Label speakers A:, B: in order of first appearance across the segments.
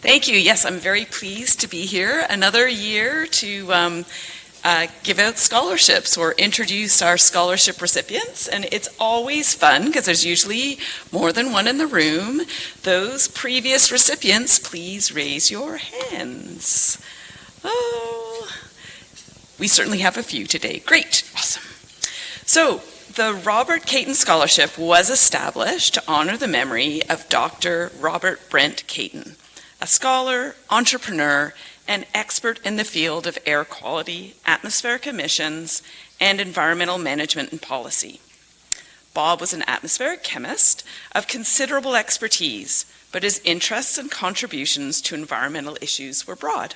A: Thank you. Yes, I'm very pleased to be here another year to give out scholarships or introduce our scholarship recipients. And it's always fun because there's usually more than one in the room. Those previous recipients, please raise your hands. Oh, we certainly have a few today. Great. Awesome. So, the Robert Caton Scholarship was established to honor the memory of Dr. Robert Brent Caton, a scholar, entrepreneur, and expert in the field of air quality, atmospheric emissions, and environmental management and policy. Bob was an atmospheric chemist of considerable expertise, but his interests and contributions to environmental issues were broad.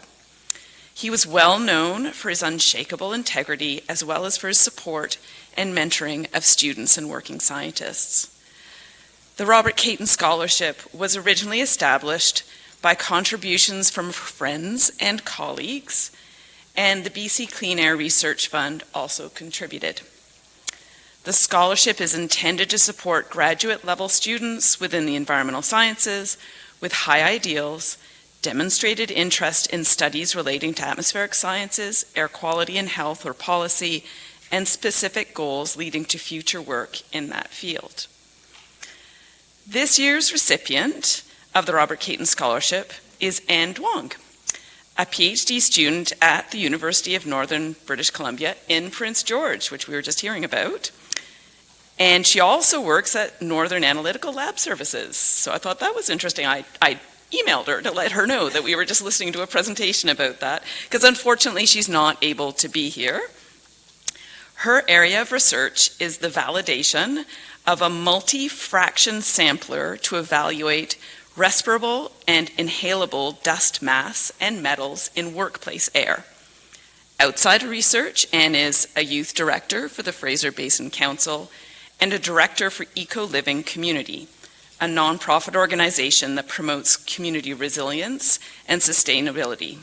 A: He was well known for his unshakable integrity as well as for his support and mentoring of students and working scientists. The Robert Caton Scholarship was originally established by contributions from friends and colleagues, and the BC Clean Air Research Fund also contributed. The scholarship is intended to support graduate-level students within the environmental sciences with high ideals, demonstrated interest in studies relating to atmospheric sciences, air quality and health or policy, and specific goals leading to future work in that field. This year's recipient of the Robert Caton Scholarship is Anne Duong, a PhD student at the University of Northern British Columbia in Prince George, which we were just hearing about. And she also works at Northern Analytical Lab Services. So I thought that was interesting. I emailed her to let her know that we were just listening to a presentation about that, because unfortunately she's not able to be here. Her area of research is the validation of a multi-fraction sampler to evaluate respirable and inhalable dust mass and metals in workplace air. Outside of research, Anne is a youth director for the Fraser Basin Council and a director for Eco Living Community, a nonprofit organization that promotes community resilience and sustainability.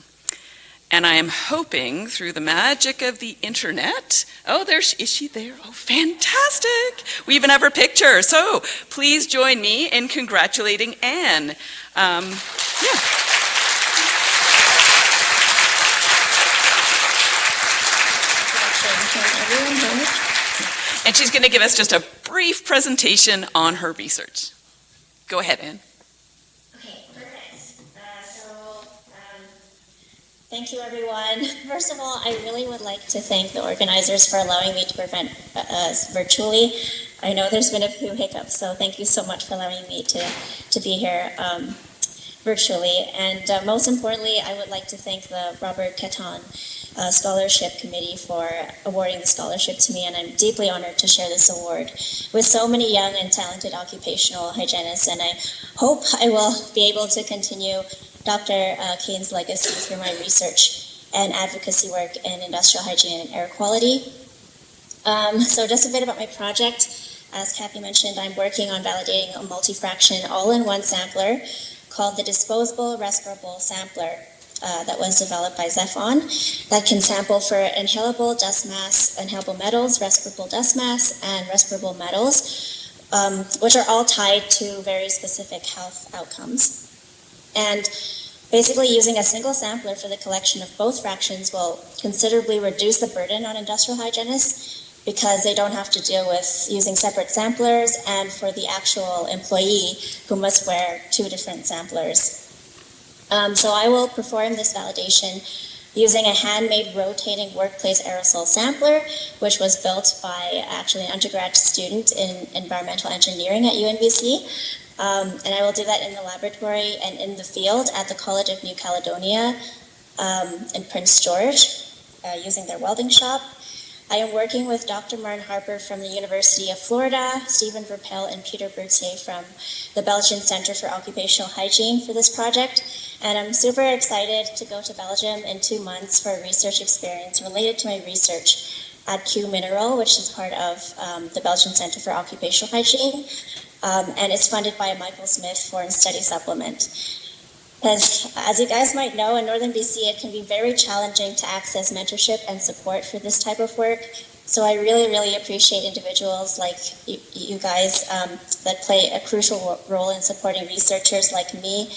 A: And I am hoping through the magic of the internet, is she there? Oh, fantastic. We even have her picture. So please join me in congratulating Anne. And she's going to give us just a brief presentation on her research. Go ahead, Anne.
B: Thank you, everyone. First of all, I really would like to thank the organizers for allowing me to present virtually. I know there's been a few hiccups, so thank you so much for allowing me to be here virtually. And most importantly, I would like to thank the Robert Caton Scholarship Committee for awarding the scholarship to me, and I'm deeply honored to share this award with so many young and talented occupational hygienists, and I hope I will be able to continue Dr. Caton's legacy through my research and advocacy work in industrial hygiene and air quality. So just a bit about my project. As Kathy mentioned, I'm working on validating a multi-fraction all-in-one sampler called the Disposable Respirable Sampler that was developed by Zephon that can sample for inhalable dust mass, inhalable metals, respirable dust mass, and respirable metals, which are all tied to very specific health outcomes. And basically using a single sampler for the collection of both fractions will considerably reduce the burden on industrial hygienists because they don't have to deal with using separate samplers and for the actual employee who must wear two different samplers. So I will perform this validation using a handmade rotating workplace aerosol sampler, which was built by actually an undergrad student in environmental engineering at UNBC. And I will do that in the laboratory and in the field at the College of New Caledonia in Prince George using their welding shop. I am working with Dr. Martin Harper from the University of Florida, Stephen Verpel and Peter Berthier from the Belgian Center for Occupational Hygiene for this project. And I'm super excited to go to Belgium in 2 months for a research experience related to my research at Q Mineral, which is part of the Belgian Center for Occupational Hygiene. And it's funded by a Michael Smith Foreign Study Supplement. Because as you guys might know, in Northern BC, it can be very challenging to access mentorship and support for this type of work. So I really, really appreciate individuals like you guys that play a crucial role in supporting researchers like me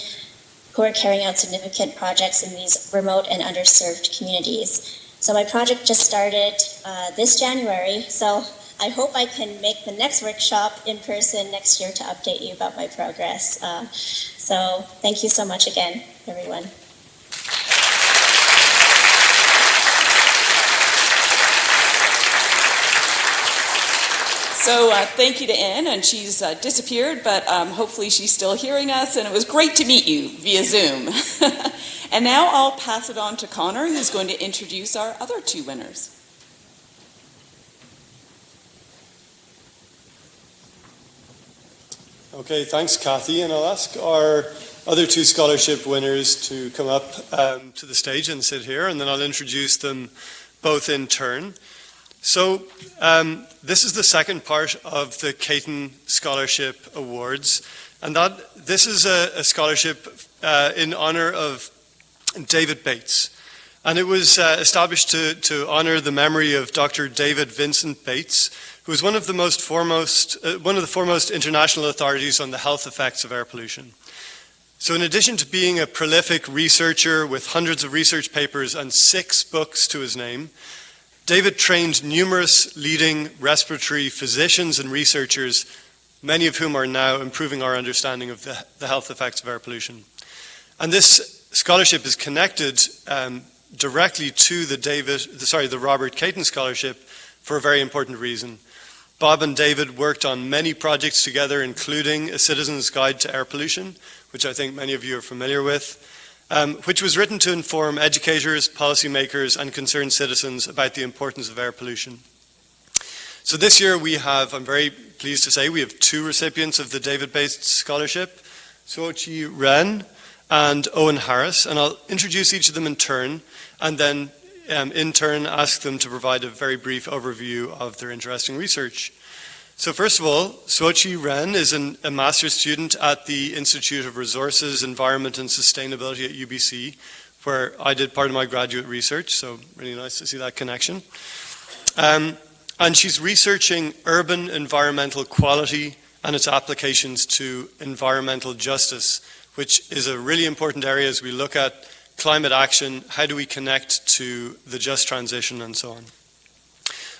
B: who are carrying out significant projects in these remote and underserved communities. So my project just started this January, so I hope I can make the next workshop in person next year to update you about my progress. So thank you so much again, everyone.
A: So thank you to Anne, and she's disappeared, but hopefully she's still hearing us, and it was great to meet you via Zoom. And now I'll pass it on to Connor, who's going to introduce our other two winners.
C: Okay, thanks, Kathy. And I'll ask our other two scholarship winners to come up to the stage and sit here, and then I'll introduce them both in turn. So this is the second part of the Caton Scholarship Awards, and this is a scholarship in honor of David Bates. And it was established to honor the memory of Dr. David Vincent Bates, who was one of the foremost international authorities on the health effects of air pollution. So in addition to being a prolific researcher with hundreds of research papers and 6 books to his name, David trained numerous leading respiratory physicians and researchers, many of whom are now improving our understanding of the health effects of air pollution. And this scholarship is connected directly to the Robert Caton Scholarship for a very important reason. Bob and David worked on many projects together, including A Citizen's Guide to Air Pollution, which I think many of you are familiar with, which was written to inform educators, policymakers, and concerned citizens about the importance of air pollution. So this year I'm very pleased to say, we have 2 recipients of the David Bates Scholarship, Suochi Ren and Owen Harris, and I'll introduce each of them in turn, and then in turn ask them to provide a very brief overview of their interesting research. So first of all, Suochi Ren is a master's student at the Institute of Resources, Environment and Sustainability at UBC, where I did part of my graduate research, so really nice to see that connection. And she's researching urban environmental quality and its applications to environmental justice, which is a really important area as we look at climate action, how do we connect to the just transition, and so on.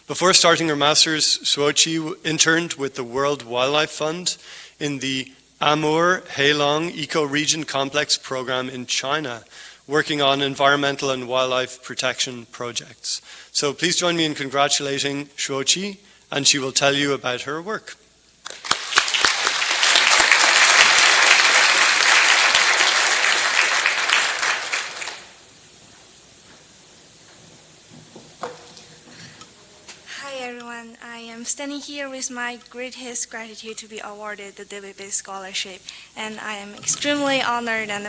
C: Before starting her master's, Suochi interned with the World Wildlife Fund in the Amur Heilong Ecoregion Complex program in China, working on environmental and wildlife protection projects. So please join me in congratulating Suochi, and she will tell you about her work.
D: I am standing here with my greatest gratitude to be awarded the David Bates Scholarship, and I am extremely honored and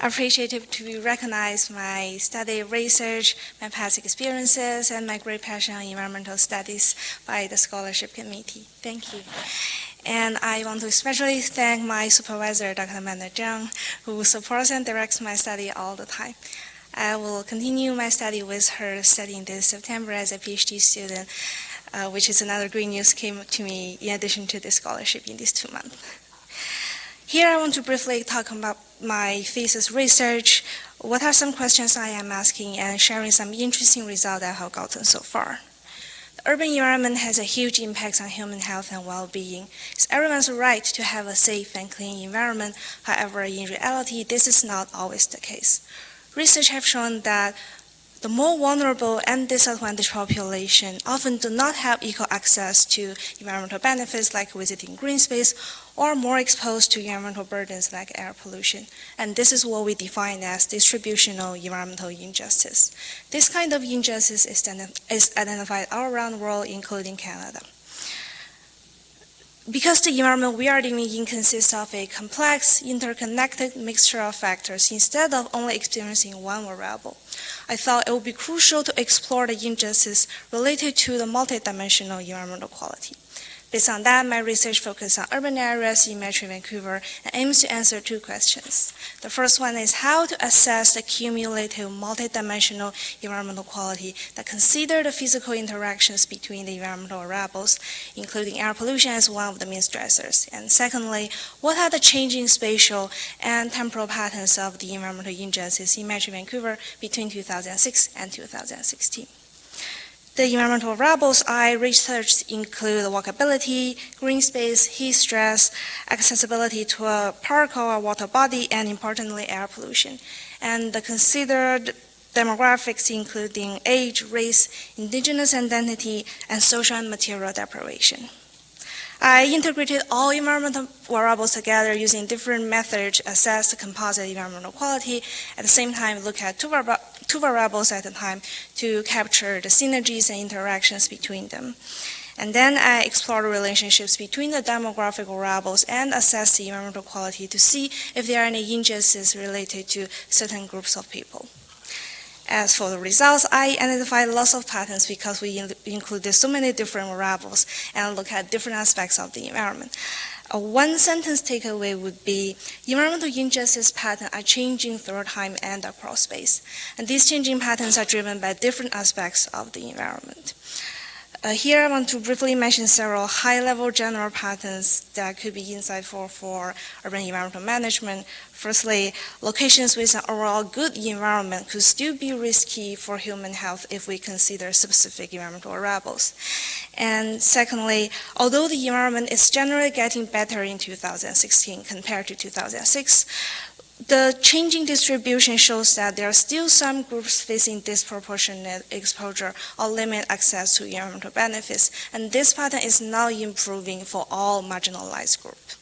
D: appreciative to be recognized my study research, my past experiences, and my great passion on environmental studies by the scholarship committee. Thank you. And I want to especially thank my supervisor, Dr. Amanda Zhang, who supports and directs my study all the time. I will continue my study with her studying this September as a PhD student, which is another great news came to me in addition to this scholarship in these 2 months. Here I want to briefly talk about my thesis research, what are some questions I am asking, and sharing some interesting results I have gotten so far. The urban environment has a huge impact on human health and well-being. It's everyone's right to have a safe and clean environment. However, in reality, this is not always the case. Research have shown that the more vulnerable and disadvantaged population often do not have equal access to environmental benefits like visiting green space, or more exposed to environmental burdens like air pollution. And this is what we define as distributional environmental injustice. This kind of injustice is identified all around the world, including Canada. Because the environment we are living in consists of a complex, interconnected mixture of factors, instead of only experiencing one variable, I thought it would be crucial to explore the injustice related to the multidimensional environmental quality. Based on that, my research focuses on urban areas in Metro Vancouver and aims to answer two questions. The first one is how to assess the cumulative multidimensional environmental quality that consider the physical interactions between the environmental variables, including air pollution as one of the main stressors. And secondly, what are the changing spatial and temporal patterns of the environmental injustices in Metro Vancouver between 2006 and 2016? The environmental variables I researched include walkability, green space, heat stress, accessibility to a park or a water body, and importantly, air pollution. And the considered demographics including age, race, indigenous identity, and social and material deprivation. I integrated all environmental variables together using different methods to assess the composite environmental quality. At the same time, look at two variables at a time to capture the synergies and interactions between them. And then I explored the relationships between the demographic variables and assess the environmental quality to see if there are any injustices related to certain groups of people. As for the results, I identified lots of patterns because we included so many different variables and look at different aspects of the environment. A one-sentence takeaway would be environmental injustice patterns are changing through time and across space. And these changing patterns are driven by different aspects of the environment. Here I want to briefly mention several high-level general patterns that could be insightful for urban environmental management. Firstly, locations with an overall good environment could still be risky for human health if we consider specific environmental variables. And secondly, although the environment is generally getting better in 2016 compared to 2006, the changing distribution shows that there are still some groups facing disproportionate exposure or limited access to environmental benefits, and this pattern is now improving for all marginalized groups.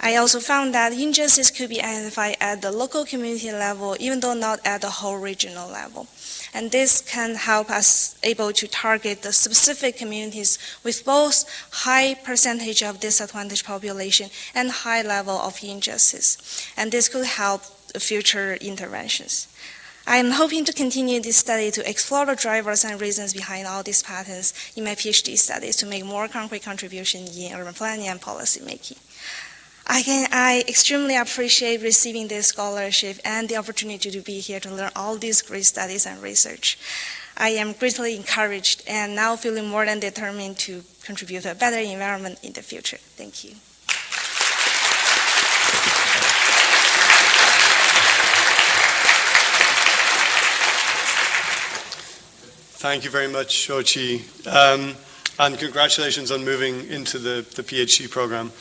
D: I also found that injustice could be identified at the local community level, even though not at the whole regional level. And this can help us able to target the specific communities with both high percentage of disadvantaged population and high level of injustice. And this could help the future interventions. I am hoping to continue this study to explore the drivers and reasons behind all these patterns in my PhD studies to make more concrete contribution in urban planning and policy making. I extremely appreciate receiving this scholarship and the opportunity to be here to learn all these great studies and research. I am greatly encouraged and now feeling more than determined to contribute to a better environment in the future. Thank you.
C: Thank you very much, Shochi, and congratulations on moving into the PhD program.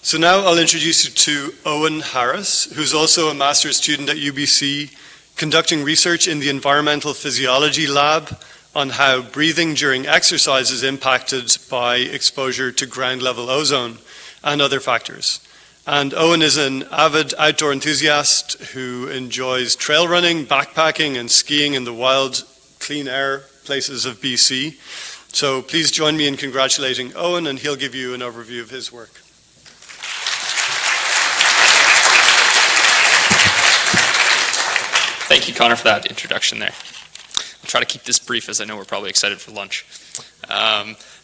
C: So now I'll introduce you to Owen Harris, who's also a master's student at UBC, conducting research in the Environmental Physiology Lab on how breathing during exercise is impacted by exposure to ground-level ozone and other factors. And Owen is an avid outdoor enthusiast who enjoys trail running, backpacking, and skiing in the wild, clean air places of BC. So please join me in congratulating Owen, and he'll give you an overview of his work.
E: Thank you, Connor, for that introduction there. I'll try to keep this brief as I know we're probably excited for lunch.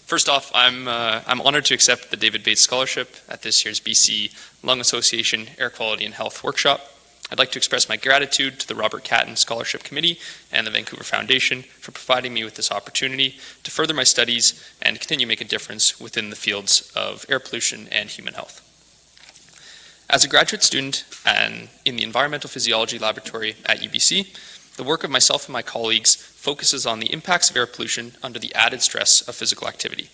E: First off, I'm honored to accept the David Bates Scholarship at this year's BC Lung Association Air Quality and Health Workshop. I'd like to express my gratitude to the Robert Catton Scholarship Committee and the Vancouver Foundation for providing me with this opportunity to further my studies and continue to make a difference within the fields of air pollution and human health. As a graduate student and in the Environmental Physiology Laboratory at UBC, the work of myself and my colleagues focuses on the impacts of air pollution under the added stress of physical activity.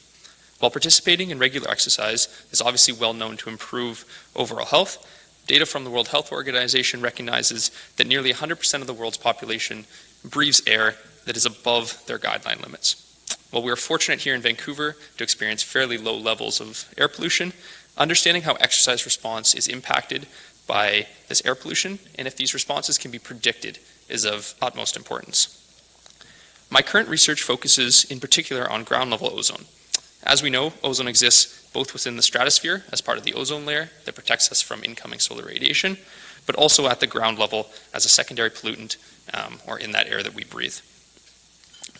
E: While participating in regular exercise is obviously well known to improve overall health, data from the World Health Organization recognizes that nearly 100% of the world's population breathes air that is above their guideline limits. While we are fortunate here in Vancouver to experience fairly low levels of air pollution, understanding how exercise response is impacted by this air pollution and if these responses can be predicted is of utmost importance. My current research focuses in particular on ground level ozone. As we know, ozone exists both within the stratosphere as part of the ozone layer that protects us from incoming solar radiation, but also at the ground level as a secondary pollutant or in that air that we breathe.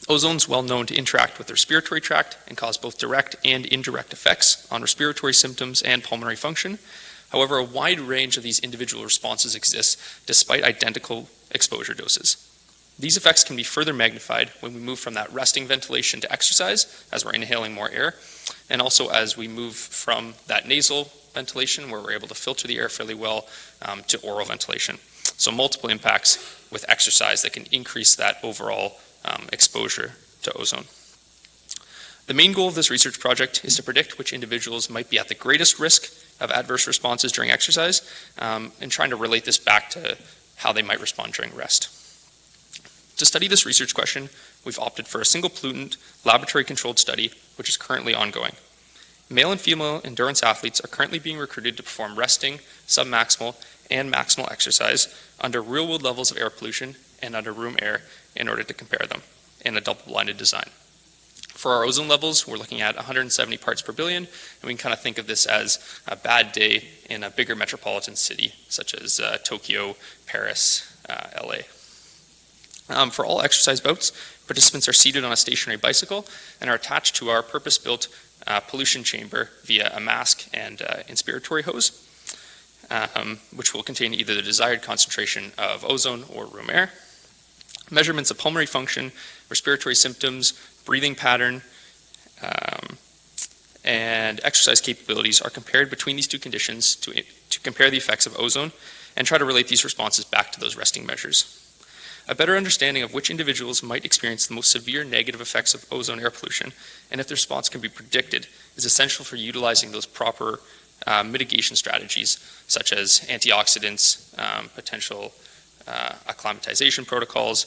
E: Ozone's well known to interact with the respiratory tract and cause both direct and indirect effects on respiratory symptoms and pulmonary function. However, a wide range of these individual responses exists despite identical exposure doses. These effects can be further magnified when we move from that resting ventilation to exercise, as we're inhaling more air, and also as we move from that nasal ventilation, where we're able to filter the air fairly well, to oral ventilation. So multiple impacts with exercise that can increase that overall exposure to ozone. The main goal of this research project is to predict which individuals might be at the greatest risk of adverse responses during exercise, and trying to relate this back to how they might respond during rest. To study this research question, we've opted for a single pollutant, laboratory-controlled study, which is currently ongoing. Male and female endurance athletes are currently being recruited to perform resting, submaximal, and maximal exercise under real-world levels of air pollution and under room air in order to compare them in a double-blinded design. For our ozone levels, we're looking at 170 parts per billion, and we can kind of think of this as a bad day in a bigger metropolitan city, such as Tokyo, Paris, LA. For all exercise bouts, participants are seated on a stationary bicycle and are attached to our purpose-built pollution chamber via a mask and inspiratory hose, which will contain either the desired concentration of ozone or room air. Measurements of pulmonary function, respiratory symptoms, breathing pattern, and exercise capabilities are compared between these two conditions to compare the effects of ozone and try to relate these responses back to those resting measures. A better understanding of which individuals might experience the most severe negative effects of ozone air pollution and if the response can be predicted is essential for utilizing those proper mitigation strategies, such as antioxidants, potential acclimatization protocols,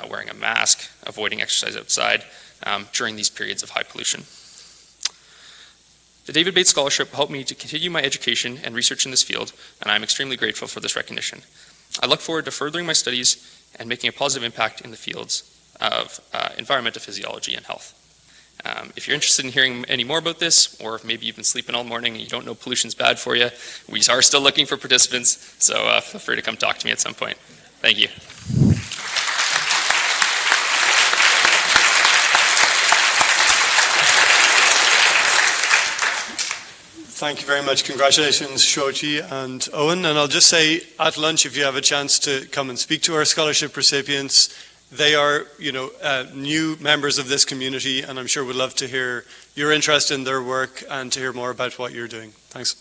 E: wearing a mask, avoiding exercise outside during these periods of high pollution. The David Bates Scholarship helped me to continue my education and research in this field, and I'm extremely grateful for this recognition. I look forward to furthering my studies and making a positive impact in the fields of environmental physiology and health. If you're interested in hearing any more about this, or if maybe you've been sleeping all morning and you don't know pollution's bad for you, we are still looking for participants, so feel free to come talk to me at some point. Thank you.
C: Thank you very much. Congratulations, Shoji and Owen. And I'll just say, at lunch, if you have a chance to come and speak to our scholarship recipients, they are, new members of this community, and I'm sure would love to hear your interest in their work and to hear more about what you're doing. Thanks.